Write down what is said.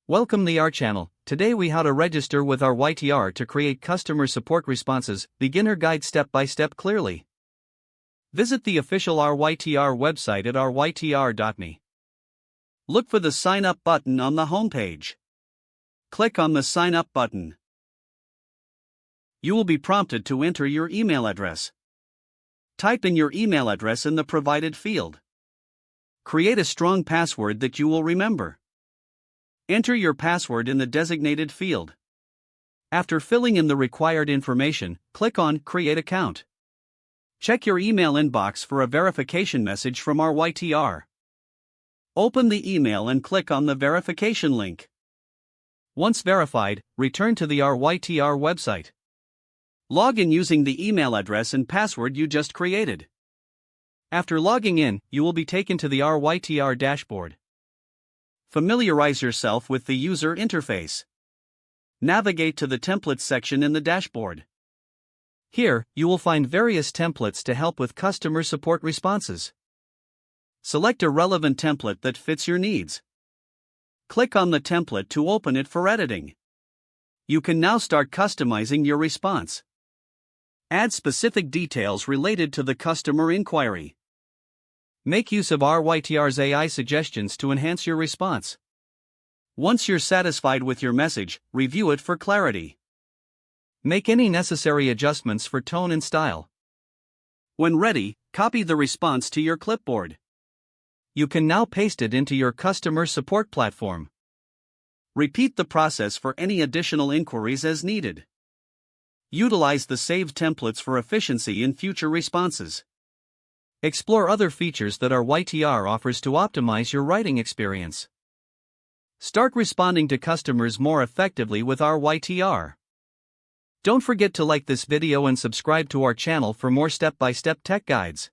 Welcome to our channel. Today we how to register with our Rytr to create customer support responses, beginner guide step by step clearly. Visit the official Rytr website at rytr.me. Look for the sign up button on the homepage. Click on the sign up button. You will be prompted to enter your email address. Type in your email address in the provided field. Create a strong password that you will remember. Enter your password in the designated field. After filling in the required information, click on Create Account. Check your email inbox for a verification message from our Rytr. Open the email and click on the verification link. Once verified, return to the Rytr website. Log in using the email address and password you just created. After logging in, you will be taken to the Rytr dashboard. Familiarize yourself with the user interface. Navigate to the Templates section in the dashboard. Here, you will find various templates to help with customer support responses. Select a relevant template that fits your needs. Click on the template to open it for editing. You can now start customizing your response. Add specific details related to the customer inquiry. Make use of our Rytr's AI suggestions to enhance your response. Once you're satisfied with your message, review it for clarity. Make any necessary adjustments for tone and style. When ready, copy the response to your clipboard. You can now paste it into your customer support platform. Repeat the process for any additional inquiries as needed. Utilize the saved templates for efficiency in future responses. Explore other features that our Rytr offers to optimize your writing experience. Start responding to customers more effectively with our Rytr. Don't forget to like this video and subscribe to our channel for more step-by-step tech guides.